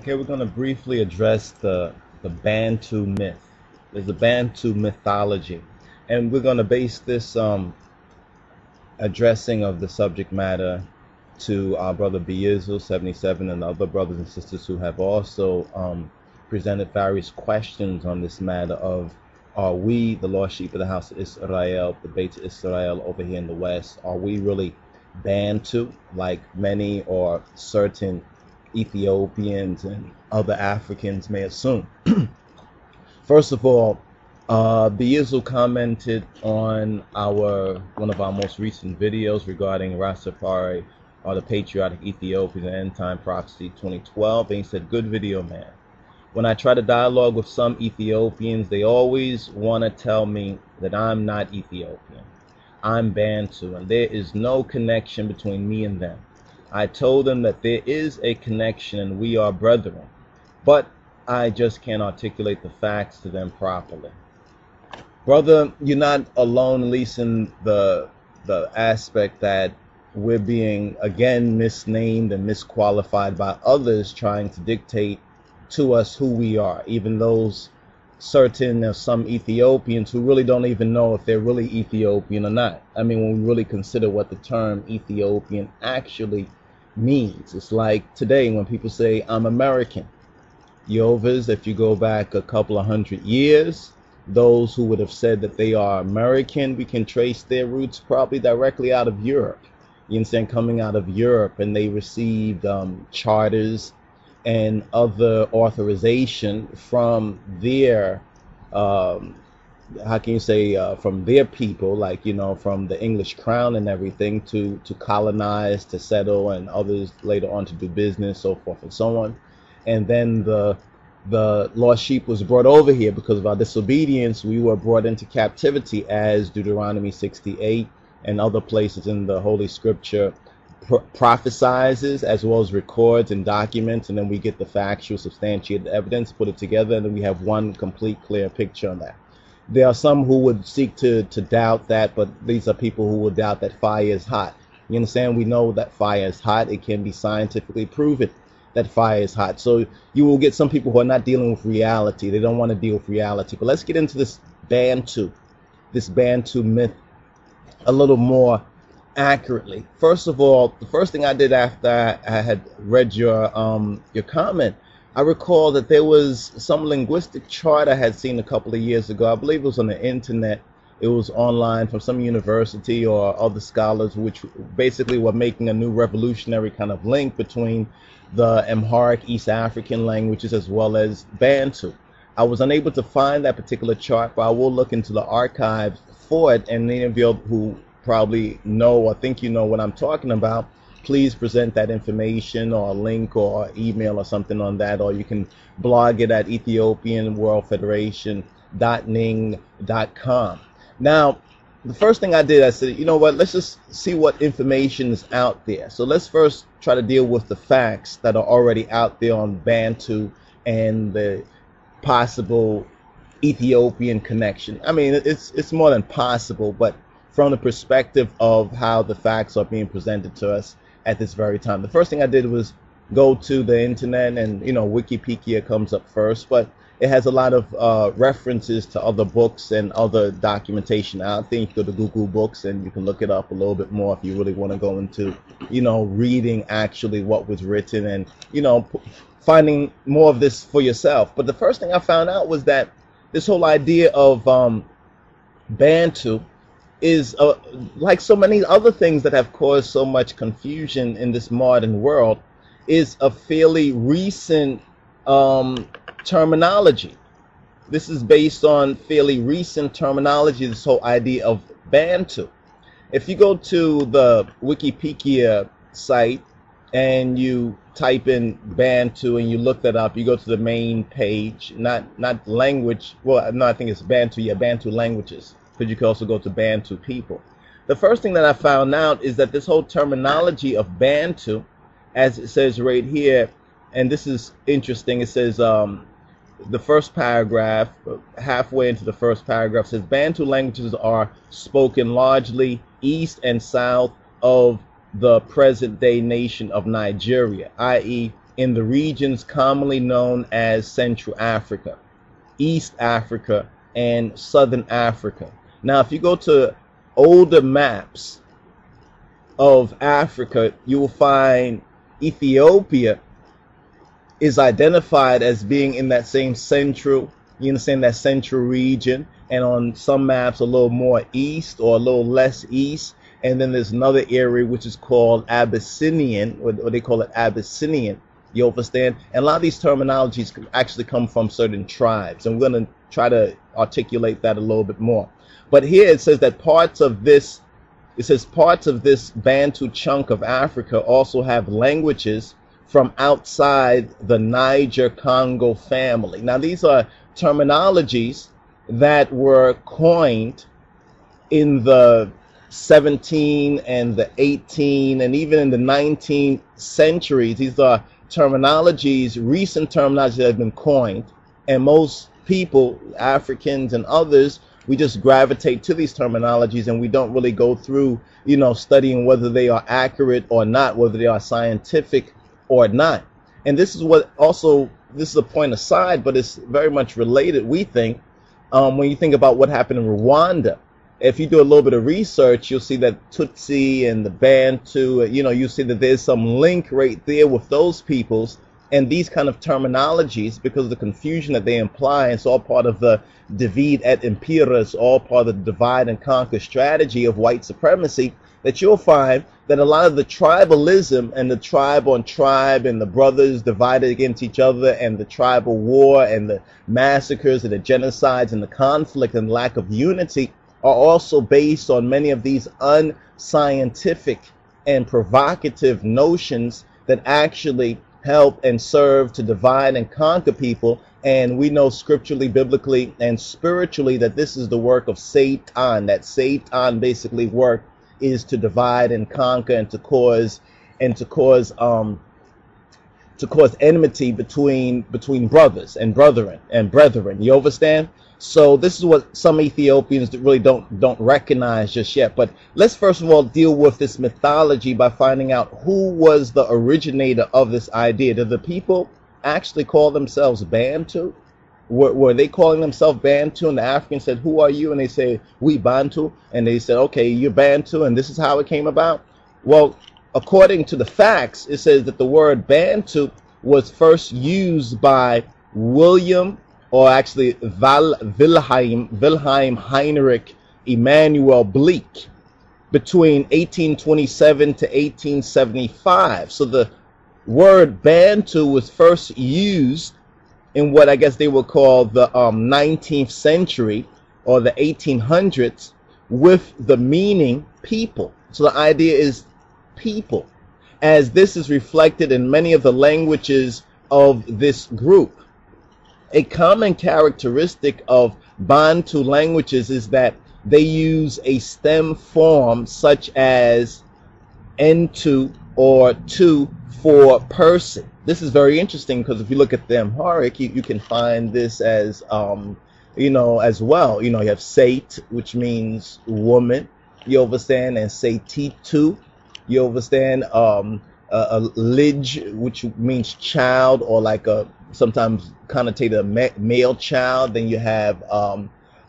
Okay, we're going to briefly address the Bantu myth. There's a Bantu mythology, and we're going to base this addressing of the subject matter to our brother Beizil 77 and other brothers and sisters who have also presented various questions on this matter of, are we, the lost sheep of the house of Israel, the Beit Israel over here in the West, are we really Bantu like many or certain Ethiopians and other Africans may assume? First of all, Beizil commented on one of our most recent videos regarding Rastafari or the Patriotic Ethiopians and End Time Prophecy 2012, and he said, "Good video, man. When I try to dialogue with some Ethiopians, they always want to tell me that I'm not Ethiopian. I'm Bantu, and there is no connection between me and them. I told them that there is a connection and we are brethren, but I just can't articulate the facts to them properly." Brother, you're not alone, at least in the aspect that we're being, again, misnamed and misqualified by others trying to dictate to us who we are, even those certain some Ethiopians who really don't even know if they're really Ethiopian or not. I mean, when we really consider what the term Ethiopian actually means. It's like today when people say, "I'm American." Yovas, if you go back a couple of hundred years, those who would have said that they are American, we can trace their roots probably directly out of Europe. You understand, coming out of Europe, and they received charters and other authorization from their, how can you say, from their people, like, you know, from the English crown and everything to colonize, to settle, and others later on to do business, so forth and so on. And then the lost sheep was brought over here because of our disobedience. We were brought into captivity, as Deuteronomy 68 and other places in the Holy Scripture prophesizes, as well as records and documents, and then we get the factual substantiated evidence, put it together, and then we have one complete clear picture on that. There are some who would seek to doubt that, but these are people who would doubt that fire is hot. You understand? We know that fire is hot. It can be scientifically proven that fire is hot. So you will get some people who are not dealing with reality. They don't want to deal with reality. But let's get into this Bantu myth a little more accurately. First of all, the first thing I did after I had read your comment, I recall that there was some linguistic chart I had seen a couple of years ago. I believe it was on the internet. It was online from some university or other scholars, which basically were making a new revolutionary kind of link between the Amharic East African languages as well as Bantu. I was unable to find that particular chart, but I will look into the archives for it, and any of you who probably know or think you know what I'm talking about, please present that information or a link or email or something on that, or you can blog it at ethiopianworldfederation.ning.com. Now, the first thing I did, I said, you know what, let's just see what information is out there. So let's first try to deal with the facts that are already out there on Bantu and the possible Ethiopian connection. I mean, it's more than possible, but from the perspective of how the facts are being presented to us at this very time. The first thing I did was go to the internet, and, you know, Wikipedia comes up first, but it has a lot of references to other books and other documentation out there. You can go to Google Books and you can look it up a little bit more if you really want to go into, you know, reading actually what was written and, you know, finding more of this for yourself. But the first thing I found out was that this whole idea of Bantu is like so many other things that have caused so much confusion in this modern world, is a fairly recent terminology. This is based on fairly recent terminology, this whole idea of Bantu. If you go to the Wikipedia site and you type in Bantu and you look that up, you go to the main page, not language, well, no, I think it's Bantu, yeah, Bantu languages, but you can also go to Bantu people. The first thing that I found out is that this whole terminology of Bantu, as it says right here, and this is interesting, it says the first paragraph, halfway into the first paragraph, says Bantu languages are spoken largely east and south of the present-day nation of Nigeria, i.e. in the regions commonly known as Central Africa, East Africa, and Southern Africa. Now, if you go to older maps of Africa, you will find Ethiopia is identified as being in that same central, you understand, that central region, and on some maps a little more east or a little less east. And then there's another area which is called Abyssinian, or they call it Abyssinian. You understand? And a lot of these terminologies actually come from certain tribes, and we're going to try to articulate that a little bit more. But here it says that parts of this Bantu chunk of Africa also have languages from outside the Niger-Congo family. Now, these are terminologies that were coined in the 17 and the 18 and even in the 19th centuries. These are terminologies, recent terminologies that have been coined, and most people, Africans and others, we just gravitate to these terminologies and we don't really go through, you know, studying whether they are accurate or not, whether they are scientific or not. And this is what also, this is a point aside, but it's very much related, we think, when you think about what happened in Rwanda. If you do a little bit of research, you'll see that Tutsi and the Bantu, you know, you see that there's some link right there with those peoples and these kind of terminologies, because of the confusion that they imply. It's all part of the divide et impera, it's all part of the divide and conquer strategy of white supremacy, that you'll find that a lot of the tribalism and the tribe on tribe and the brothers divided against each other and the tribal war and the massacres and the genocides and the conflict and lack of unity are also based on many of these unscientific and provocative notions that actually help and serve to divide and conquer people. And we know scripturally, biblically, and spiritually that this is the work of Satan, that Satan basically work is to divide and conquer and to cause enmity between brothers and brethren. You understand? So this is what some Ethiopians really don't recognize just yet. But let's first of all deal with this mythology by finding out who was the originator of this idea. Did the people actually call themselves Bantu? Were they calling themselves Bantu? And the Africans said, "Who are you?" And they say, "We Bantu." And they said, "Okay, you're Bantu," and this is how it came about. Well, according to the facts, it says that the word Bantu was first used by Wilhelm Heinrich Emanuel Bleek between 1827 to 1875. So the word Bantu was first used in what I guess they would call the 19th century or the 1800s with the meaning people. So the idea is people, as this is reflected in many of the languages of this group. A common characteristic of Bantu languages is that they use a stem form such as Ntu or tu for person. This is very interesting because if you look at the Amharic, you can find this as, you know, as well. You know, you have Sate, which means woman, you understand, and Satitu, you understand, Lij, which means child, or like a sometimes connotated a male child. Then you have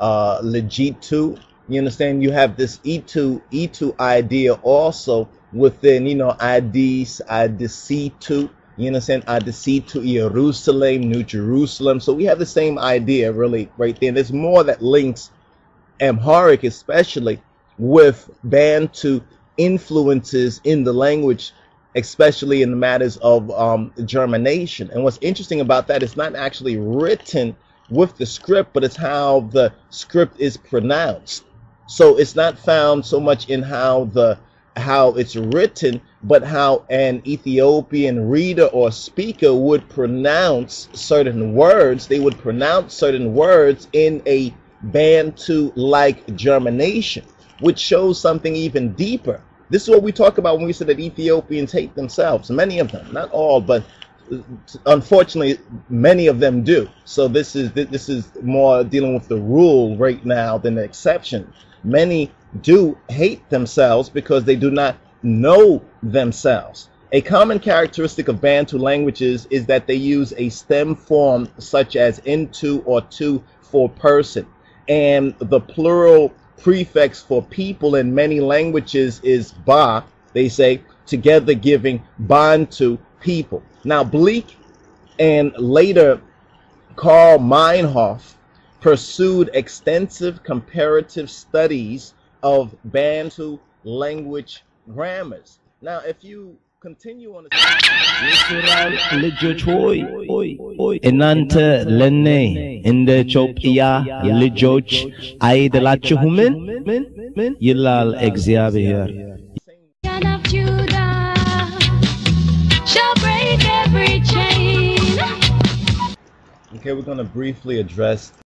Legitu, you understand. You have this Itu idea also within, you know, Addis, Addisitu, you understand, Addisitu, Jerusalem, New Jerusalem. So we have the same idea really right there. And there's more that links Amharic especially with Bantu influences in the language, especially in the matters of germination. And what's interesting about that, it's not actually written with the script, but it's how the script is pronounced. So it's not found so much in how it's written, but how an Ethiopian reader or speaker would pronounce certain words. They would pronounce certain words in a Bantu-like germination, which shows something even deeper. This is what we talk about when we say that Ethiopians hate themselves. Many of them, not all, but unfortunately many of them do. So this is more dealing with the rule right now than the exception. Many do hate themselves because they do not know themselves. A common characteristic of Bantu languages is that they use a stem form such as into or to for person, and the plural prefix for people in many languages is ba, they say, together giving Bantu people. Now, Bleek and later Karl Meinhof pursued extensive comparative studies of Bantu language grammars. Now, if you continue on እናንተ ለኔ እንደ ኢትዮጵያ ልጆች አይደላችሁምን ይላል እግዚአብሔር። Okay, we're going to briefly address